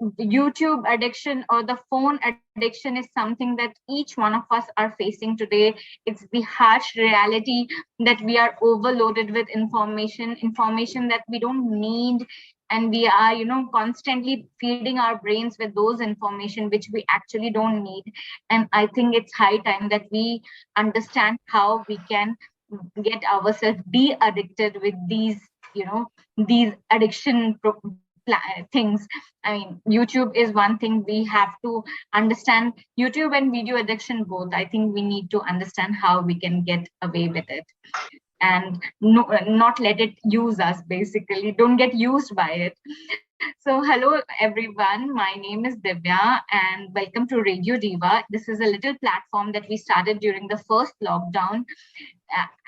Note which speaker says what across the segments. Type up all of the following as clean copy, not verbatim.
Speaker 1: YouTube addiction or the phone addiction is something that each one of us are facing today. It's the harsh reality that we are overloaded with information that we don't need, and we are, constantly feeding our brains with those information which we actually don't need. And I think it's high time that we understand how we can get ourselves de-addicted with these things. I mean, YouTube is one thing. We have to understand YouTube and video addiction both. I think we need to understand how we can get away with it, and not let it use us. Basically, don't get used by it. So, hello everyone. My name is Divya, and welcome to Radio Diva. This is a little platform that we started during the first lockdown.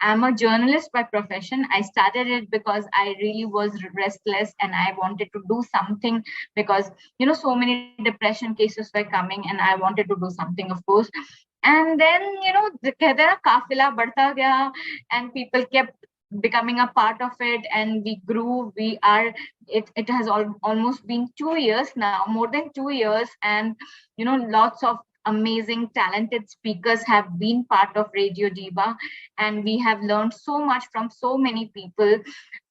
Speaker 1: I'm a journalist by profession. I started it because I really was restless and I wanted to do something, because so many depression cases were coming and I wanted to do something, of course. And then कहते हैं ना, काफिला बढ़ता गया, and people kept becoming a part of it, and we grew. It has almost been 2 years now, more than 2 years, and lots of amazing talented speakers have been part of Radio Diva, and we have learned so much from so many people.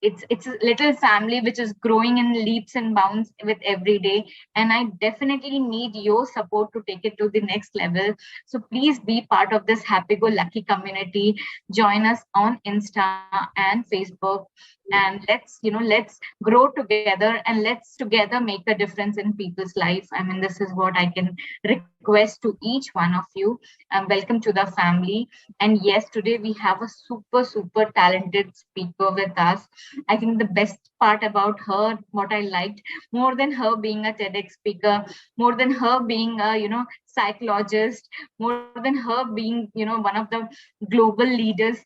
Speaker 1: It's a little family which is growing in leaps and bounds with every day, and I definitely need your support to take it to the next level. So please be part of this happy go lucky community. Join us on Insta and Facebook, and let's grow together, and let's together make a difference in people's life. I mean, this is what I can request to each one of you. Welcome to the family. And yes, today we have a super talented speaker with us. I think the best part about her, what I liked more than her being a TEDx speaker, more than her being a psychologist, more than her being one of the global leaders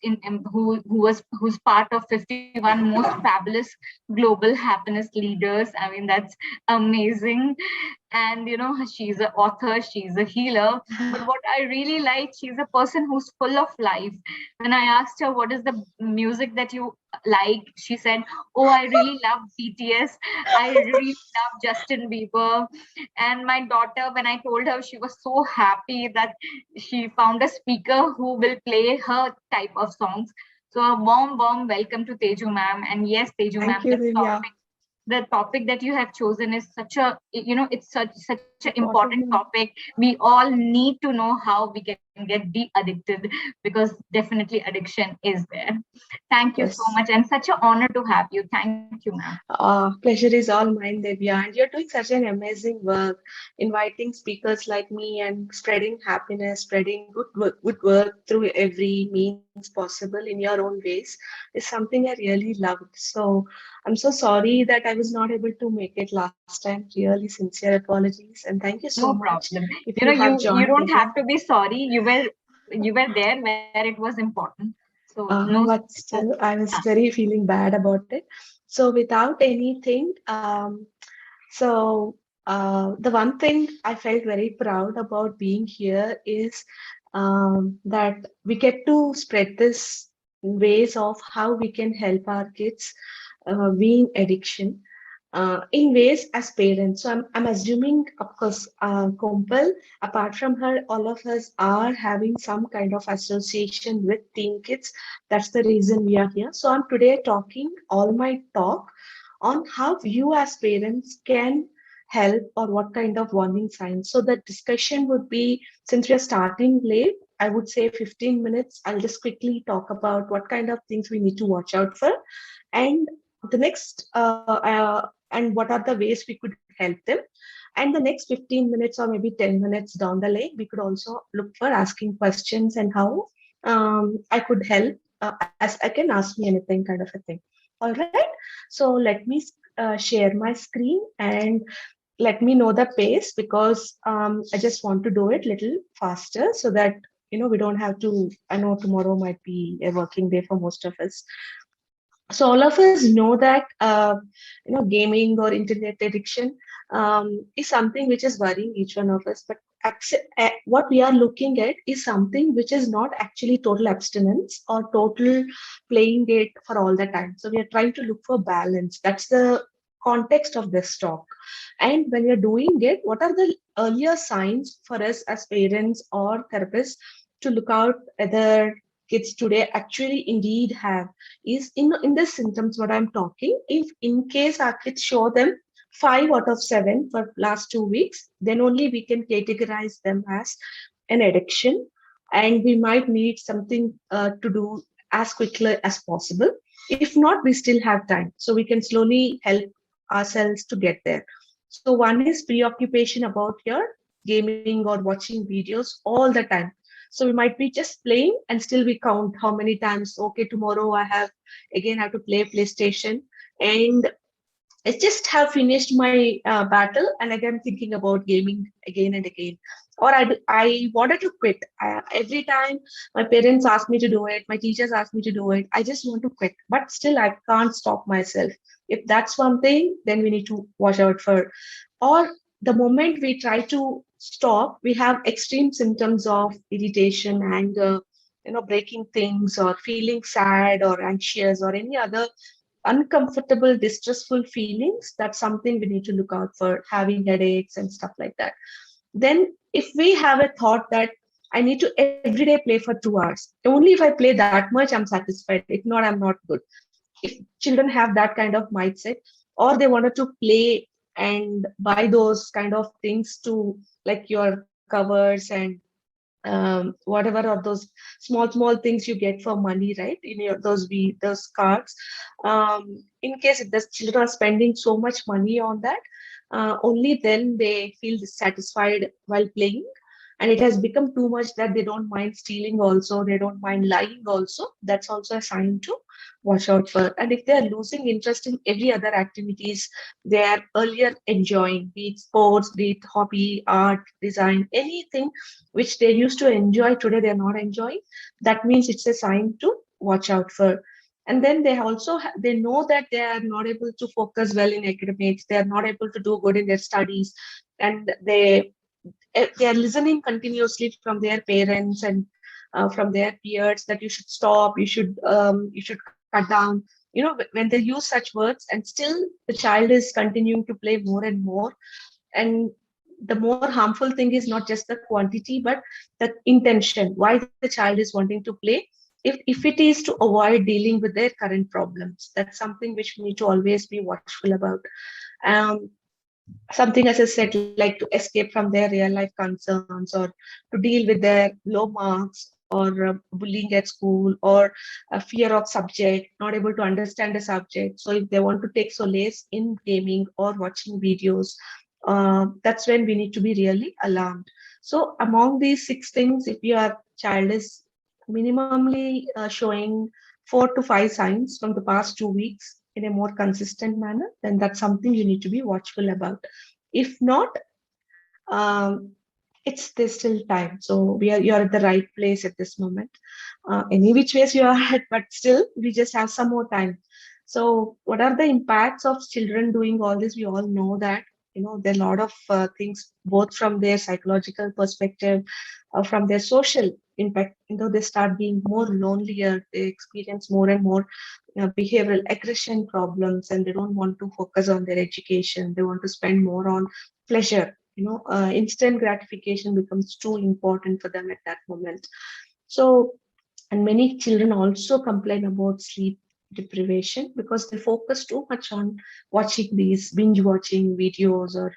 Speaker 1: who's part of 51 most fabulous global happiness leaders. I mean, that's amazing. And she's an author, she's a healer, but what I really like, she's a person who's full of life. When I asked her what is the music that you like, she said, oh, I really love BTS, I really love Justin Bieber. And my daughter, when I told her, she was so happy that she found a speaker who will play her type of songs. So a warm welcome to Teju ma'am. And yes, Teju ma'am, the topic that you have chosen is such a, it's such an important topic. We all need to know how we can get de-addicted, because definitely addiction is there. Thank you so much, and such an honor to have you. Thank you, ma'am.
Speaker 2: Pleasure is all mine, Devya. And you're doing such an amazing work, inviting speakers like me and spreading happiness, spreading good work through every means possible in your own ways is something I really loved. So I'm so sorry that I was not able to make it last time. Really sincere apologies, and thank you so
Speaker 1: no
Speaker 2: much.
Speaker 1: problem.
Speaker 2: If you have joined,
Speaker 1: you don't have to be sorry. You were there where it was important. So no.
Speaker 2: But still, I was very feeling bad about it. So without anything, the one thing I felt very proud about being here is that we get to spread this ways of how we can help our kids being addiction in ways as parents. So I'm assuming, of course, Kompal, apart from her, all of us are having some kind of association with teen kids. That's the reason we are here. So I'm today talking all my talk on how you as parents can help, or what kind of warning signs. So the discussion would be, since we are starting late, I would say 15 minutes. I'll just quickly talk about what kind of things we need to watch out for. And the next and what are the ways we could help them. And the next 15 minutes or maybe 10 minutes down the lane, we could also look for asking questions and how I could help, as I can ask me anything kind of a thing. All right. So let me share my screen and let me know the pace, because I just want to do it a little faster so that we don't have to. I know tomorrow might be a working day for most of us. So all of us know that gaming or internet addiction is something which is worrying each one of us. But what we are looking at is something which is not actually total abstinence or total playing it for all the time. So we are trying to look for balance. That's the context of this talk. And when you're doing it, what are the earlier signs for us as parents or therapists to look out whether kids today actually indeed have is in the symptoms what I'm talking. If in case our kids show them 5 out of 7 for last 2 weeks, then only we can categorize them as an addiction, and we might need something to do as quickly as possible. If not, we still have time, so we can slowly help ourselves to get there. So one is preoccupation about your gaming or watching videos all the time. So we might be just playing and still we count how many times, okay, tomorrow I have to play PlayStation, and I just have finished my battle, and again thinking about gaming again and again. Or I wanted to quit. Every time my parents ask me to do it, my teachers ask me to do it, I just want to quit. But still, I can't stop myself. If that's one thing, then we need to watch out for. Or the moment we try to stop, we have extreme symptoms of irritation, anger, breaking things, or feeling sad or anxious, or any other uncomfortable, distressful feelings. That's something we need to look out for, having headaches and stuff like that. Then, if we have a thought that I need to every day play for 2 hours, only if I play that much, I'm satisfied. If not, I'm not good. If children have that kind of mindset, or they wanted to play and buy those kind of things to, like your covers and whatever of those small things you get for money, right, in your those cards. In case if the children are spending so much money on that, only then they feel dissatisfied while playing, and it has become too much that they don't mind stealing also, they don't mind lying also. That's also a sign to watch out for. And if they are losing interest in every other activities they are earlier enjoying, be it sports, be it hobby, art, design, anything which they used to enjoy, today they're not enjoying, that means it's a sign to watch out for. And then they also they know that they are not able to focus well in academics, they are not able to do good in their studies, and they are listening continuously from their parents and from their peers that you should stop, you should cut down, when they use such words, and still the child is continuing to play more and more. And the more harmful thing is not just the quantity, but the intention why the child is wanting to play. If it is to avoid dealing with their current problems, that's something which we need to always be watchful about. um, Something, as I said, like to escape from their real life concerns, or to deal with their low marks, or bullying at school, or a fear of subject, not able to understand the subject. So if they want to take solace in gaming or watching videos, that's when we need to be really alarmed. So among these 6 things, if your child is minimally showing 4 to 5 signs from the past 2 weeks in a more consistent manner, then that's something you need to be watchful about. If not, um, there's still time. So you're at the right place at this moment. Any which ways you are at, but still we just have some more time. So what are the impacts of children doing all this? We all know that there are a lot of things, both from their psychological perspective, from their social impact. They start being more lonelier, they experience more and more behavioral aggression problems, and they don't want to focus on their education. They want to spend more on pleasure. Instant gratification becomes too important for them at that moment. So, and many children also complain about sleep deprivation because they focus too much on watching these binge watching videos, or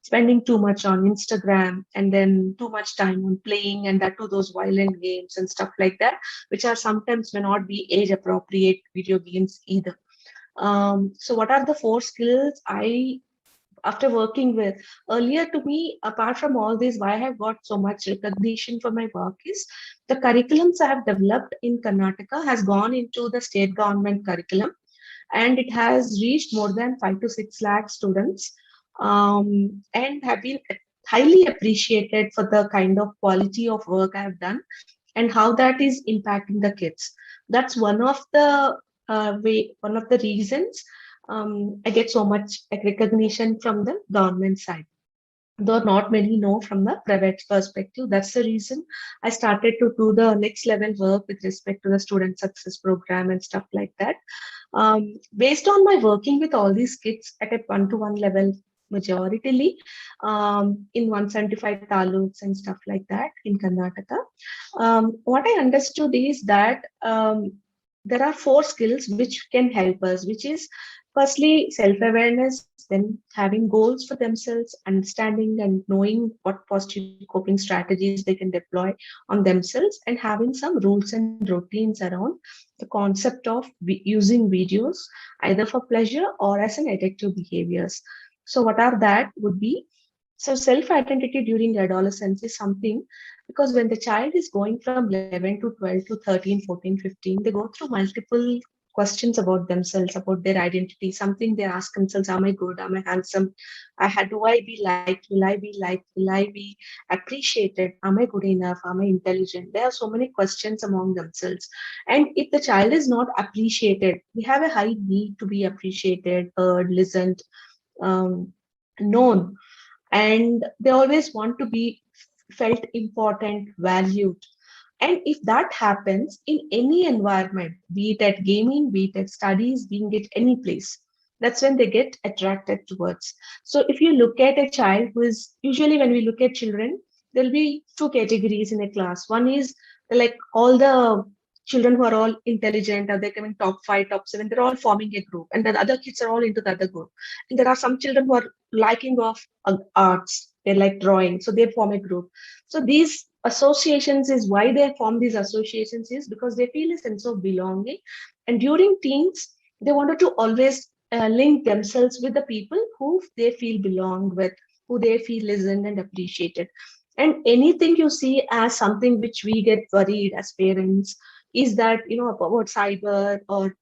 Speaker 2: spending too much on Instagram, and then too much time on playing, and that to those violent games and stuff like that, which are sometimes may not be age appropriate video games either. So what are the 4 skills I, after working with, earlier, to me, apart from all this, why I have got so much recognition for my work is the curriculums I have developed in Karnataka has gone into the state government curriculum, and it has reached more than 5 to 6 lakh students, and have been highly appreciated for the kind of quality of work I have done and how that is impacting the kids. That's one of the reasons I get so much recognition from the government side, though not many know from the private perspective. That's the reason I started to do the next level work with respect to the student success program and stuff like that. Based on my working with all these kids at a one-to-one level, majoritarily in 175 taluks and stuff like that in Karnataka, what I understood is that there are four skills which can help us, which is firstly self-awareness, then having goals for themselves, understanding and knowing what positive coping strategies they can deploy on themselves, and having some rules and routines around the concept of using videos either for pleasure or as an addictive behaviors. So what are that would be, so self-identity during adolescence is something, because when the child is going from 11 to 12 to 13, 14, 15, they go through multiple questions about themselves, about their identity, something they ask themselves, am I good? Am I handsome? Do I be liked? Will I be liked? Will I be appreciated? Am I good enough? Am I intelligent? There are so many questions among themselves. And if the child is not appreciated, we have a high need to be appreciated, heard, listened, um, known, and they always want to be felt important, valued. And if that happens in any environment, be it at gaming, be it at studies, being it any place, that's when they get attracted towards. So if you look at a child who is, usually when we look at children, there'll be two categories in a class. One is like all the children who are all intelligent, or they're coming top five, top seven, they're all forming a group, and the other kids are all into the other group. And there are some children who are liking of arts, they like drawing, so they form a group. So these associations is why they form these associations, is because they feel a sense of belonging. And during teens, they wanted to always link themselves with the people who they feel belong with, who they feel listened and appreciated. And anything you see as something which we get worried as parents is that, about cyber, or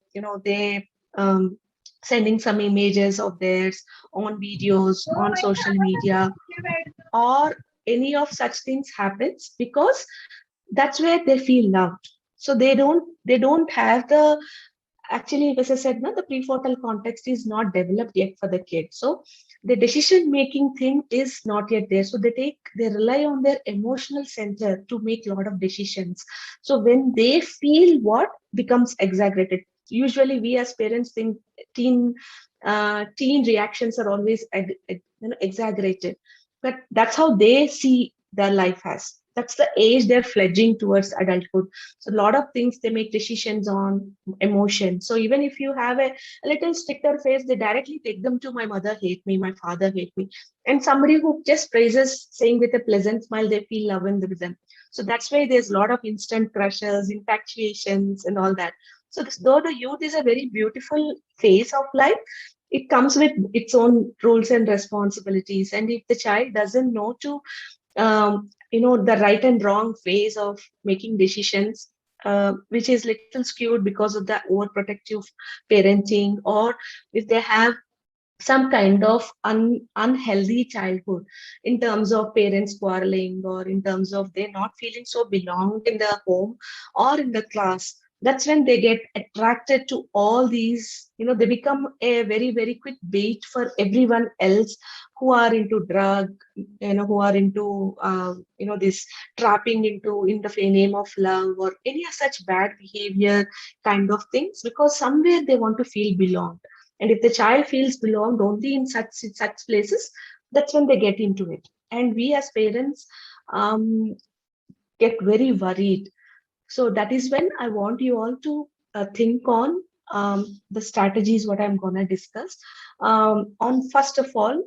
Speaker 2: they um, sending some images of theirs on videos on social media, or any of such things happens, because that's where they feel loved. So they don't have the, actually, as I said, no, the prefrontal context is not developed yet for the kid. So the decision making thing is not yet there. So they rely on their emotional center to make a lot of decisions. So when they feel, what becomes exaggerated. Usually we as parents think teen teen reactions are always exaggerated, but that's how they see their life as. That's the age they're fledging towards adulthood. So a lot of things they make decisions on emotion. So even if you have a little stricter face, they directly take them to, my mother hate me, my father hate me. And somebody who just praises, saying with a pleasant smile, they feel love in with them. So that's why there's a lot of instant crushes, infatuations, and all that. So though the youth is a very beautiful phase of life, it comes with its own rules and responsibilities. And if the child doesn't know to the right and wrong ways of making decisions, which is little skewed because of the overprotective parenting, or if they have some kind of unhealthy childhood in terms of parents quarreling, or in terms of they not feeling so belonged in the home or in the class, that's when they get attracted to all these, they become a very, very quick bait for everyone else who are into drug, who are into this trapping into in the name of love, or any such bad behavior kind of things, because somewhere they want to feel belonged. And if the child feels belonged only in such places, that's when they get into it. And we as parents um, get very worried. So that is when I want you all to think on the strategies, what I'm going to discuss. On first of all,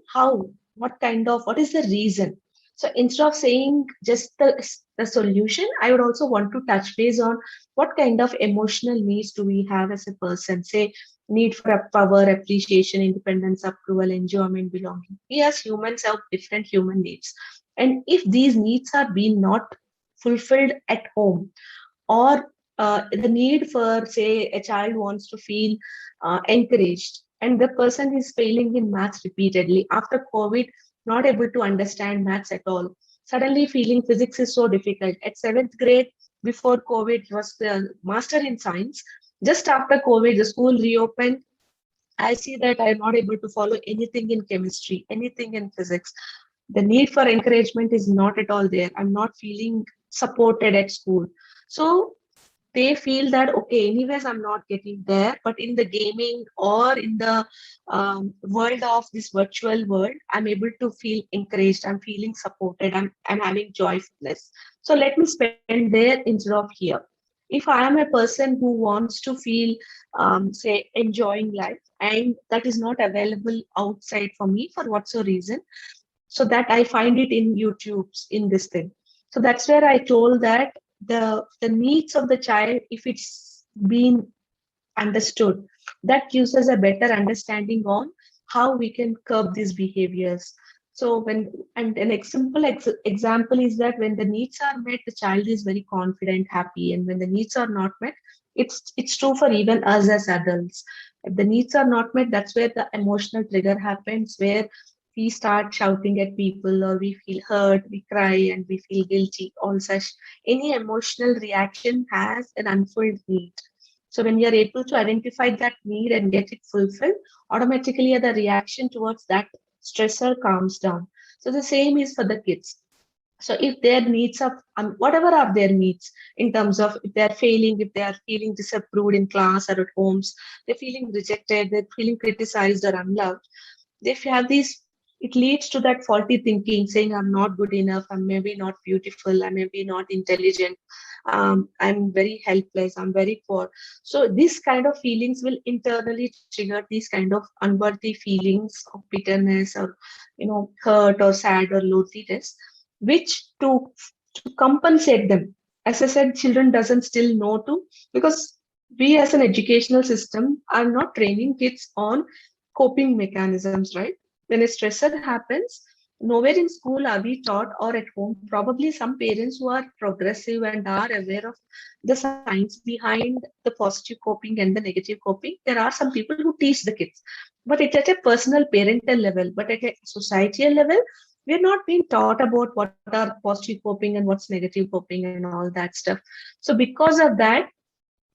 Speaker 2: what is the reason? So instead of saying just the solution, I would also want to touch base on what kind of emotional needs do we have as a person. Say, need for power, appreciation, independence, approval, enjoyment, belonging. We as humans have different human needs. And if these needs are being not fulfilled at home, or the need for, say, a child wants to feel encouraged, and the person is failing in maths repeatedly after COVID, not able to understand maths at all, suddenly feeling physics is so difficult. At seventh grade, before COVID, he was the master in science. Just after COVID, the school reopened, I see that I'm not able to follow anything in chemistry, anything in physics. The need for encouragement is not at all there. I'm not feeling supported at school. So they feel that, okay, anyways, I'm not getting there, but in the gaming or in the world of this virtual world, I'm able to feel encouraged, I'm feeling supported, I'm having joyfulness. So let me spend there instead of here. If I am a person who wants to feel, say, enjoying life, and that is not available outside for me for whatsoever reason, so that I find it in YouTube's in this thing. So that's where I told that the needs of the child, if it's been understood, that gives us a better understanding on how we can curb these behaviors. So when, and an simple example is that when the needs are met, the child is very confident, happy, and when the needs are not met, it's true for even us as adults. If the needs are not met, that's where the emotional trigger happens, where we start shouting at people, or we feel hurt, we cry, and we feel guilty. All such, any emotional reaction has an unfulfilled need. So when you are able to identify that need and get it fulfilled, automatically the reaction towards that stressor calms down. So the same is for the kids. So if their needs are, whatever are their needs, in terms of if they are failing, if they are feeling disapproved in class or at homes, they're feeling rejected, they're feeling criticized or unloved, if you have these, it leads to that faulty thinking, saying I'm not good enough, I'm maybe not beautiful, I'm maybe not intelligent, I'm very helpless, I'm very poor. So these kind of feelings will internally trigger these kind of unworthy feelings of bitterness, or hurt or sad or loneliness, which to compensate them, as I said, children doesn't still know to, because we as an educational system are not training kids on coping mechanisms, right? When a stressor happens, nowhere in school are we taught, or at home, probably some parents who are progressive and are aware of the science behind the positive coping and the negative coping. There are some people who teach the kids, but it's at a personal parental level. But at a societal level, we're not being taught about what are positive coping and what's negative coping and all that stuff. So because of that,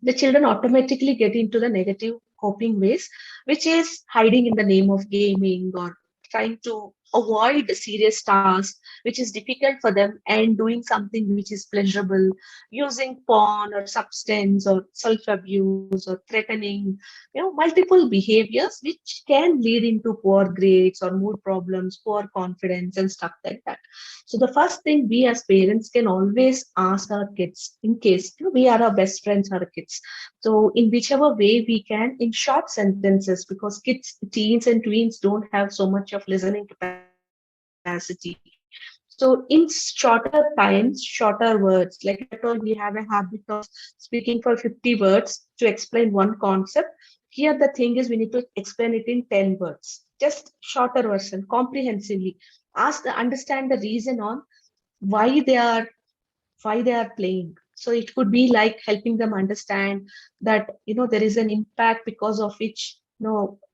Speaker 2: the children automatically get into the negative coping ways, which is hiding in the name of gaming, or trying to avoid serious tasks, which is difficult for them, and doing something which is pleasurable, using porn or substance or self abuse or threatening, multiple behaviors which can lead into poor grades or mood problems, poor confidence, and stuff like that. So the first thing we as parents can always ask our kids, in case we are our best friends, our kids. So in whichever way we can, in short sentences, because kids, teens and tweens don't have so much of listening capacity. So in shorter times, shorter words, like I told, we have a habit of speaking for 50 words to explain one concept. Here the thing is, we need to explain it in 10 words, just shorter version, comprehensively. Understand the reason on why they are playing. So it could be like helping them understand that there is an impact because of which,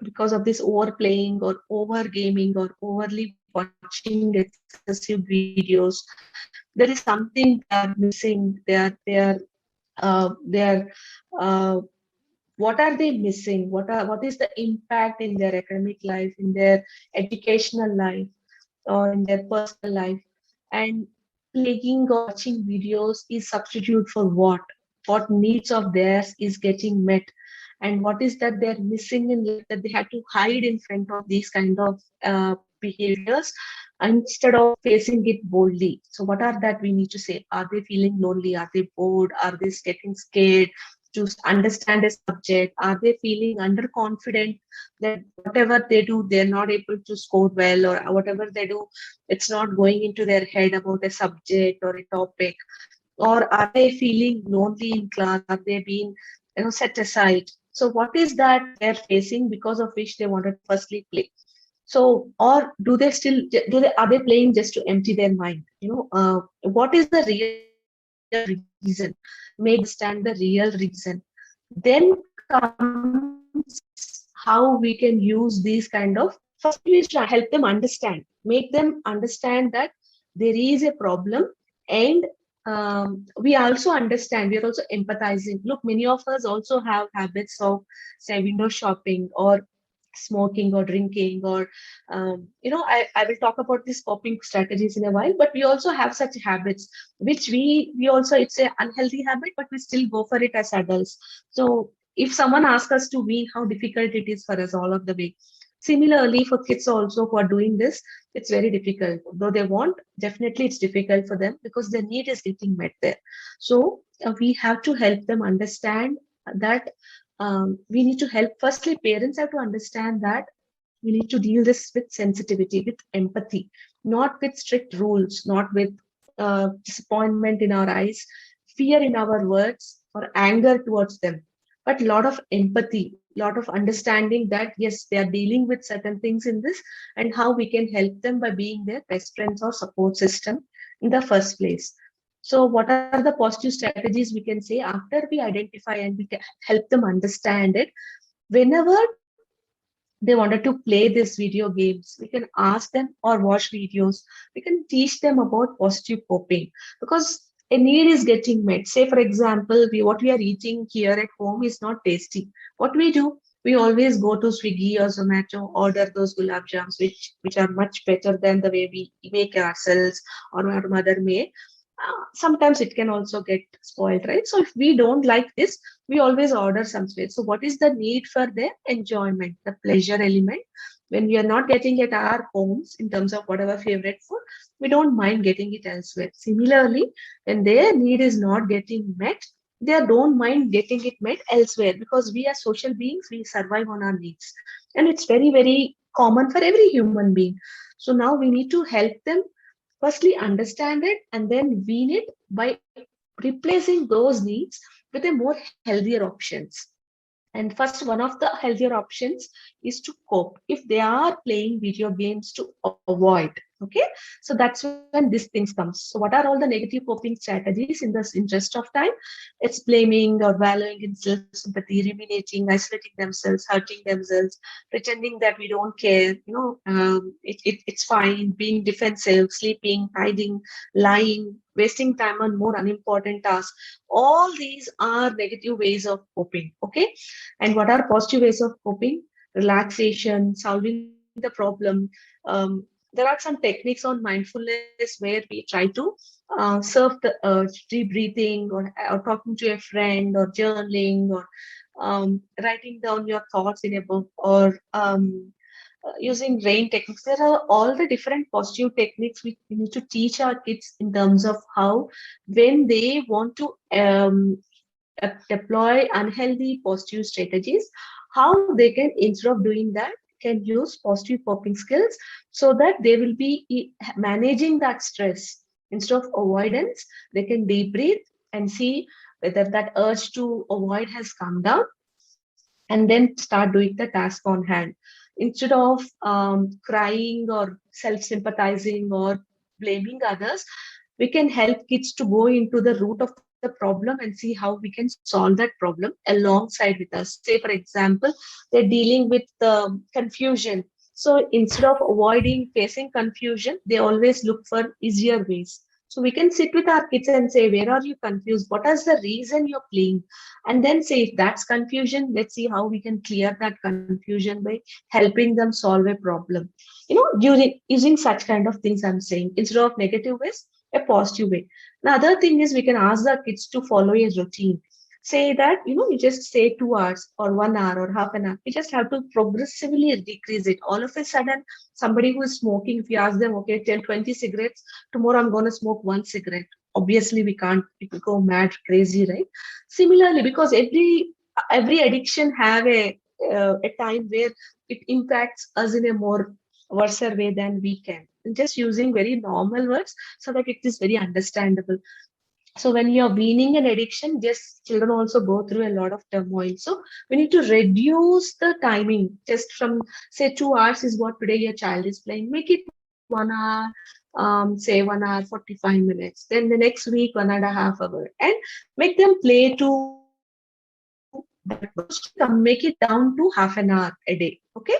Speaker 2: because of this overplaying or over gaming or overly watching excessive videos, there is something they are missing. They are what are they missing, what is the impact in their academic life, in their educational life, or in their personal life. And playing or watching videos is substitute for what needs of theirs is getting met, and what is that they're missing in life, that they had to hide in front of these kind of behaviors instead of facing it boldly. So what are that we need to say? Are they feeling lonely? Are they bored? Are they getting scared to understand a subject? Are they feeling underconfident that whatever they do, they're not able to score well, or whatever they do, it's not going into their head about a subject or a topic? Or are they feeling lonely in class? Are they being set aside? So what is that they're facing, because of which they wanted to firstly play? So, or do they still do they are they playing just to empty their mind? What is the real reason? Make them understand the real reason. Then comes how we can use these kind of. First thing is to help them understand, make them understand that there is a problem, and we also understand. We are also empathizing. Look, many of us also have habits of, say, window shopping, or smoking or drinking or I will talk about these coping strategies in a while, but we also have such habits which we also, it's a unhealthy habit, but we still go for it as adults. So if someone asks us to wean, how difficult it is for us all of the way. Similarly, for kids also who are doing this, it's very difficult. Though they want, definitely it's difficult for them because their need is getting met there. So we have to help them understand that we need to help. Firstly, parents have to understand that we need to deal this with sensitivity, with empathy, not with strict rules, not with disappointment in our eyes, fear in our words, or anger towards them, but a lot of empathy, lot of understanding that yes, they are dealing with certain things in this, and how we can help them by being their best friends or support system in the first place. So what are the positive strategies we can say after we identify and we can help them understand it? Whenever they wanted to play these video games, we can ask them or watch videos. We can teach them about positive coping because a need is getting met. Say, for example, what we are eating here at home is not tasty. What we do, we always go to Swiggy or Zomato, order those gulab jams, which are much better than the way we make ourselves or our mother made. Sometimes it can also get spoiled, right? So if we don't like this, we always order some sweet. So what is the need for their enjoyment, the pleasure element? When we are not getting it at our homes in terms of whatever favorite food, we don't mind getting it elsewhere. Similarly, when their need is not getting met, they don't mind getting it met elsewhere because we are social beings, we survive on our needs. And it's very, very common for every human being. So now we need to help them firstly understand it and then wean it by replacing those needs with a more healthier options. And first, one of the healthier options is to cope. If they are playing video games, to avoid. Okay, so that's when these things comes. So what are all the negative coping strategies in this interest of time? It's blaming or wallowing in self-sympathy, ruminating, isolating themselves, hurting themselves, pretending that we don't care. It's fine. Being defensive, sleeping, hiding, lying, wasting time on more unimportant tasks. All these are negative ways of coping. Okay, and what are positive ways of coping? Relaxation, solving the problem. There are some techniques on mindfulness where we try to surf the urge, deep breathing, or talking to a friend, or journaling, or writing down your thoughts in a book, or using rain techniques. There are all the different positive techniques we need to teach our kids in terms of how, when they want to deploy unhealthy positive strategies, how they can, instead of doing that, can use positive coping skills so that they will be managing that stress. Instead of avoidance, they can deep breathe and see whether that urge to avoid has come down, and then start doing the task on hand. Instead of crying or self-sympathizing or blaming others, we can help kids to go into the root of the problem and see how we can solve that problem alongside with us. Say, for example, they're dealing with confusion. So instead of avoiding facing confusion, they always look for easier ways. So we can sit with our kids and say, where are you confused? What is the reason you're playing? And then say, if that's confusion, let's see how we can clear that confusion by helping them solve a problem. Using such kind of things, I'm saying, instead of negative ways, a positive way. The other thing is we can ask the kids to follow a routine. Say that, you just say 2 hours or 1 hour or half an hour. We just have to progressively decrease it. All of a sudden, somebody who is smoking, if you ask them, okay, 10, 20 cigarettes, tomorrow I'm going to smoke one cigarette. Obviously, we can't go mad, crazy, right? Similarly, because every addiction have a time where it impacts us in a more worse way than we can. And just using very normal words so that it is very understandable. So when you're weaning an addiction, just children also go through a lot of turmoil. So we need to reduce the timing just from, say, 2 hours is what today your child is playing. Make it 1 hour, say 1 hour, 45 minutes. Then the next week, 1.5 hours. And make them play to that much. Make it down to half an hour a day. Okay.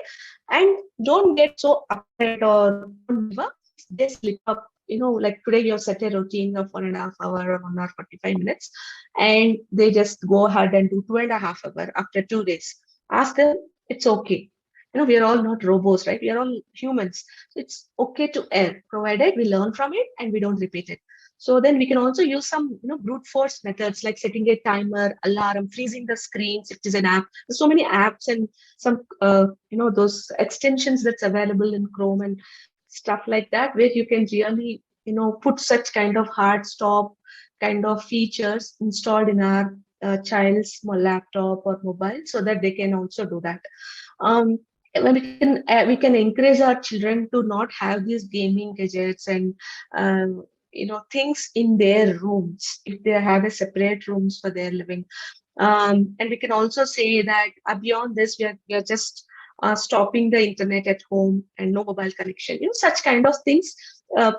Speaker 2: And don't get so upset or don't give up. They slip up. Like today you have set a routine of 1.5 hours or 1 hour 45 minutes, and they just go ahead and do 2.5 hours after 2 days. Ask them, it's okay. we are all not robots, right? We are all humans. So it's okay to err, provided we learn from it and we don't repeat it. So then we can also use some, brute force methods like setting a timer, alarm, freezing the screens. If it is an app, there's so many apps and some, those extensions that's available in Chrome and stuff like that, where you can really, put such kind of hard stop kind of features installed in our child's laptop or mobile, so that they can also do that. um, when we can encourage our children to not have these gaming gadgets and things in their rooms if they have a separate rooms for their living. And we can also say that beyond this, we are just stopping the internet at home and no mobile connection. Such kind of things,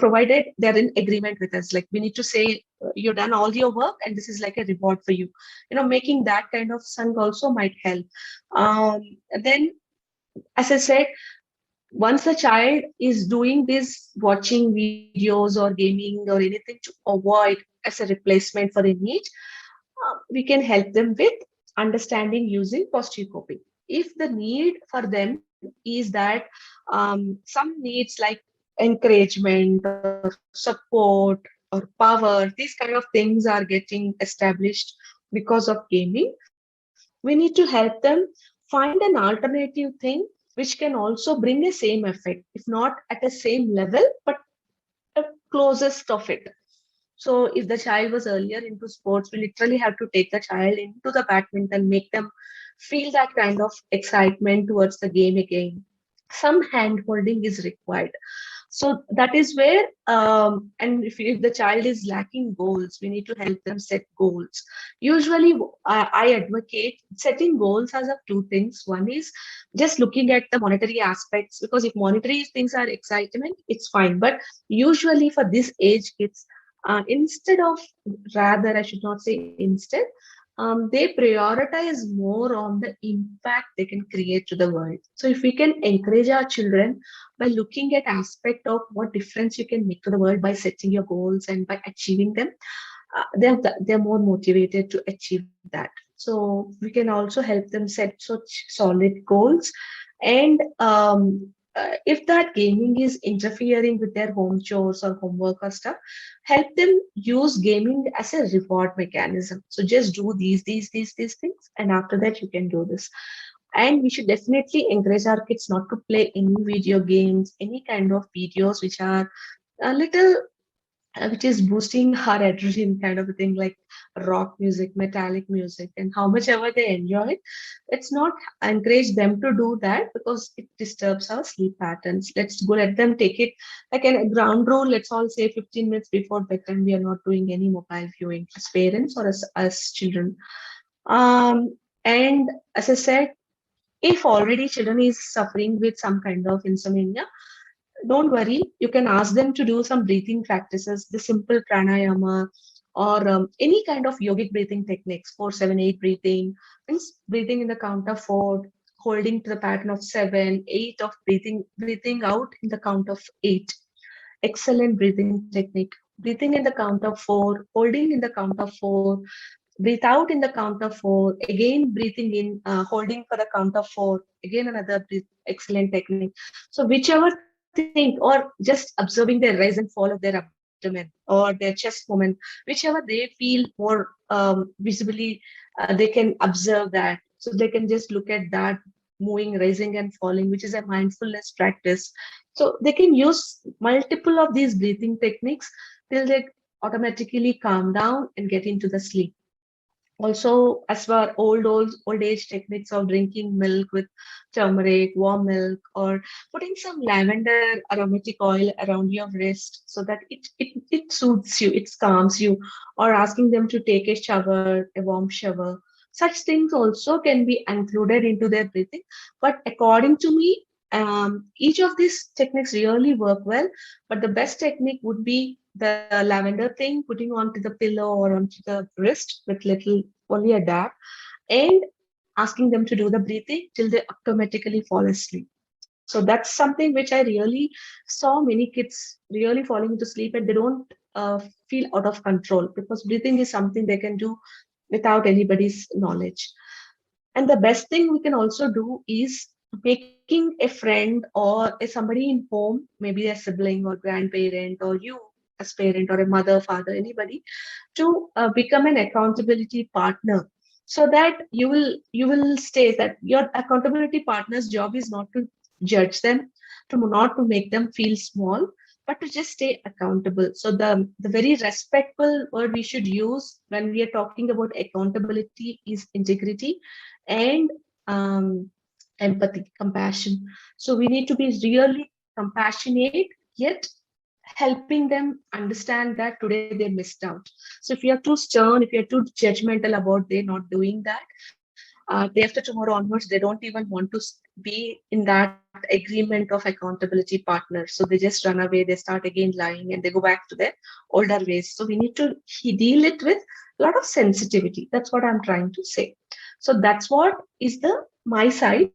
Speaker 2: provided they're in agreement with us. Like we need to say, you've done all your work, and this is like a reward for you. Making that kind of song also might help. Then, as I said, once a child is doing this, watching videos or gaming or anything to avoid as a replacement for a need, we can help them with understanding using positive coping. If the need for them is that some needs like encouragement or support or power, these kind of things are getting established because of gaming, we need to help them find an alternative thing which can also bring a same effect, if not at a same level, but a closest of it. So if the child was earlier into sports, we literally have to take the child into the badminton, make them feel that kind of excitement towards the game again. Some hand holding is required. So that is where, and if the child is lacking goals, we need to help them set goals. Usually, I advocate setting goals as of two things. One is just looking at the monetary aspects, because if monetary things are excitement, it's fine. But usually for this age kids, instead of, rather, I should not say instead, they prioritize more on the impact they can create to the world. So if we can encourage our children by looking at aspect of what difference you can make to the world by setting your goals and by achieving them, they're more motivated to achieve that. So we can also help them set such solid goals. And if that gaming is interfering with their home chores or homework or stuff, help them use gaming as a reward mechanism. So just do these things, and after that you can do this. And we should definitely encourage our kids not to play any video games, any kind of videos which are a little which is boosting our adrenaline kind of a thing, like rock music, metallic music, and how much ever they enjoy it. Let's not encourage them to do that because it disturbs our sleep patterns. Let's go, let them take it like a ground rule. Let's all say 15 minutes before bedtime, we are not doing any mobile viewing as parents or as children. And as I said, if already children is suffering with some kind of insomnia, don't worry, you can ask them to do some breathing practices, the simple pranayama, or any kind of yogic breathing techniques, 4-7-8 breathing, means breathing in the count of 4, holding to the pattern of 7, 8 of breathing out in the count of 8. Excellent breathing technique. Breathing in the count of 4, holding in the count of 4, breathe out in the count of 4, again breathing in, holding for the count of 4, again another breath. Excellent technique. So whichever thing, or just observing their rise and fall of their abdomen or their chest movement, whichever they feel more visibly, they can observe that. So they can just look at that moving, rising and falling, which is a mindfulness practice. So they can use multiple of these breathing techniques till they automatically calm down and get into the sleep. Also, as for old age techniques of drinking milk with turmeric, warm milk, or putting some lavender aromatic oil around your wrist so that it soothes you, it calms you, or asking them to take a shower, a warm shower. Such things also can be included into their breathing. But according to me, each of these techniques really work well. But the best technique would be the lavender thing, putting onto the pillow or onto the wrist with little, only a dab, and asking them to do the breathing till they automatically fall asleep. So that's something which I really saw many kids really falling into sleep, and they don't feel out of control because breathing is something they can do without anybody's knowledge. And the best thing we can also do is making a friend or a somebody in home, maybe a sibling or grandparent or you as parent or a mother, father, anybody, to become an accountability partner, so that you will stay that your accountability partner's job is not to judge them, to not to make them feel small, but to just stay accountable. So the very respectful word we should use when we are talking about accountability is integrity and empathy, compassion. So we need to be really compassionate, yet helping them understand that today they missed out. So if you're too stern, if you're too judgmental about they not doing that, day after tomorrow onwards, they don't even want to be in that agreement of accountability partner. So they just run away, they start again lying, and they go back to their older ways. So we need to deal it with a lot of sensitivity. That's what I'm trying to say. So that's what is the my side.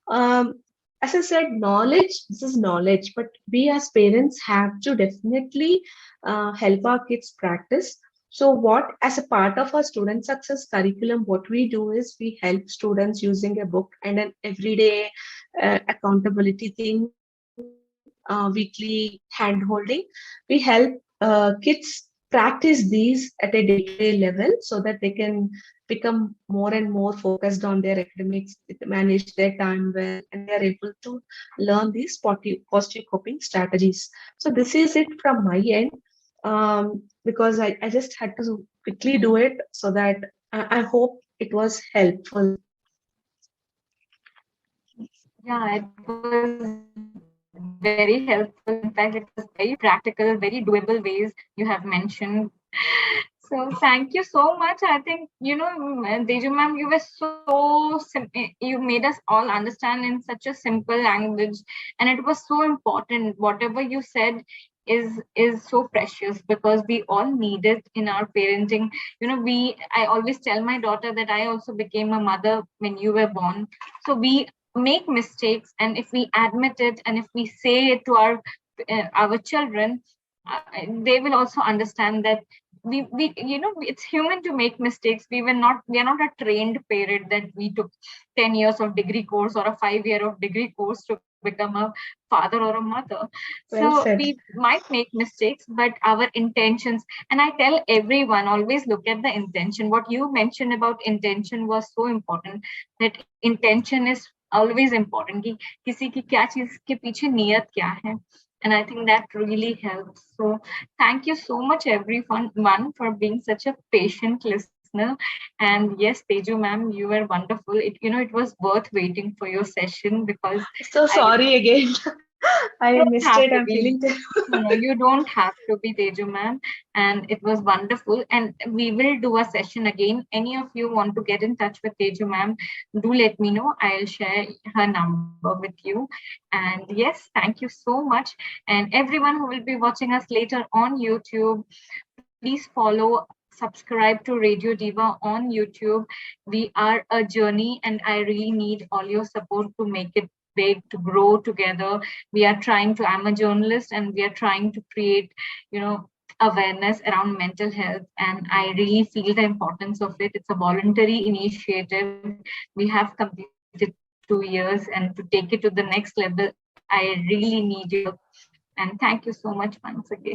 Speaker 2: Um, as I said, knowledge, this is knowledge, but we as parents have to definitely help our kids practice. So what, as a part of our student success curriculum, what we do is we help students using a book and an everyday accountability thing, weekly hand-holding. We help kids practice these at a day-to-day level so that they can become more and more focused on their academics, manage their time well, and they are able to learn these positive coping strategies. So this is it from my end, because I just had to quickly do it so that I hope it was helpful.
Speaker 1: Yeah, it was very helpful. In fact, it was very practical, very doable ways you have mentioned. So thank you so much. I think, Deju ma'am, you were you made us all understand in such a simple language, and it was so important. Whatever you said is so precious because we all need it in our parenting. I always tell my daughter that I also became a mother when you were born. So we make mistakes, and if we admit it and if we say it to our children, they will also understand that it's human to make mistakes. We are not a trained parent that we took 10 years of degree course or a 5 year of degree course to become a father or a mother. So
Speaker 2: Well
Speaker 1: we
Speaker 2: said.
Speaker 1: might make mistakes, but our intentions, and I tell everyone, always look at the intention. What you mentioned about intention was so important, that intention is always important, कि किसी की क्या चीज के पीछे नियत क्या है. And I think that really helps. So thank you so much, everyone, for being such a patient listener. And yes, Teju ma'am, you were wonderful. It was worth waiting for your session because
Speaker 2: So
Speaker 1: I
Speaker 2: sorry again. I
Speaker 1: don't
Speaker 2: missed
Speaker 1: have
Speaker 2: it.
Speaker 1: to
Speaker 2: I'm
Speaker 1: be.
Speaker 2: feeling
Speaker 1: No, you don't have to be, Teju ma'am. And it was wonderful. And we will do a session again. Any of you want to get in touch with Teju ma'am, do let me know. I'll share her number with you. And yes, thank you so much. And everyone who will be watching us later on YouTube, please follow, subscribe to Radio Diva on YouTube. We are a journey, and I really need all your support to make it big, to grow together. I'm a journalist, and we are trying to create, awareness around mental health. And I really feel the importance of it. It's a voluntary initiative. We have completed 2 years, and to take it to the next level, I really need your help. And thank you so much once again.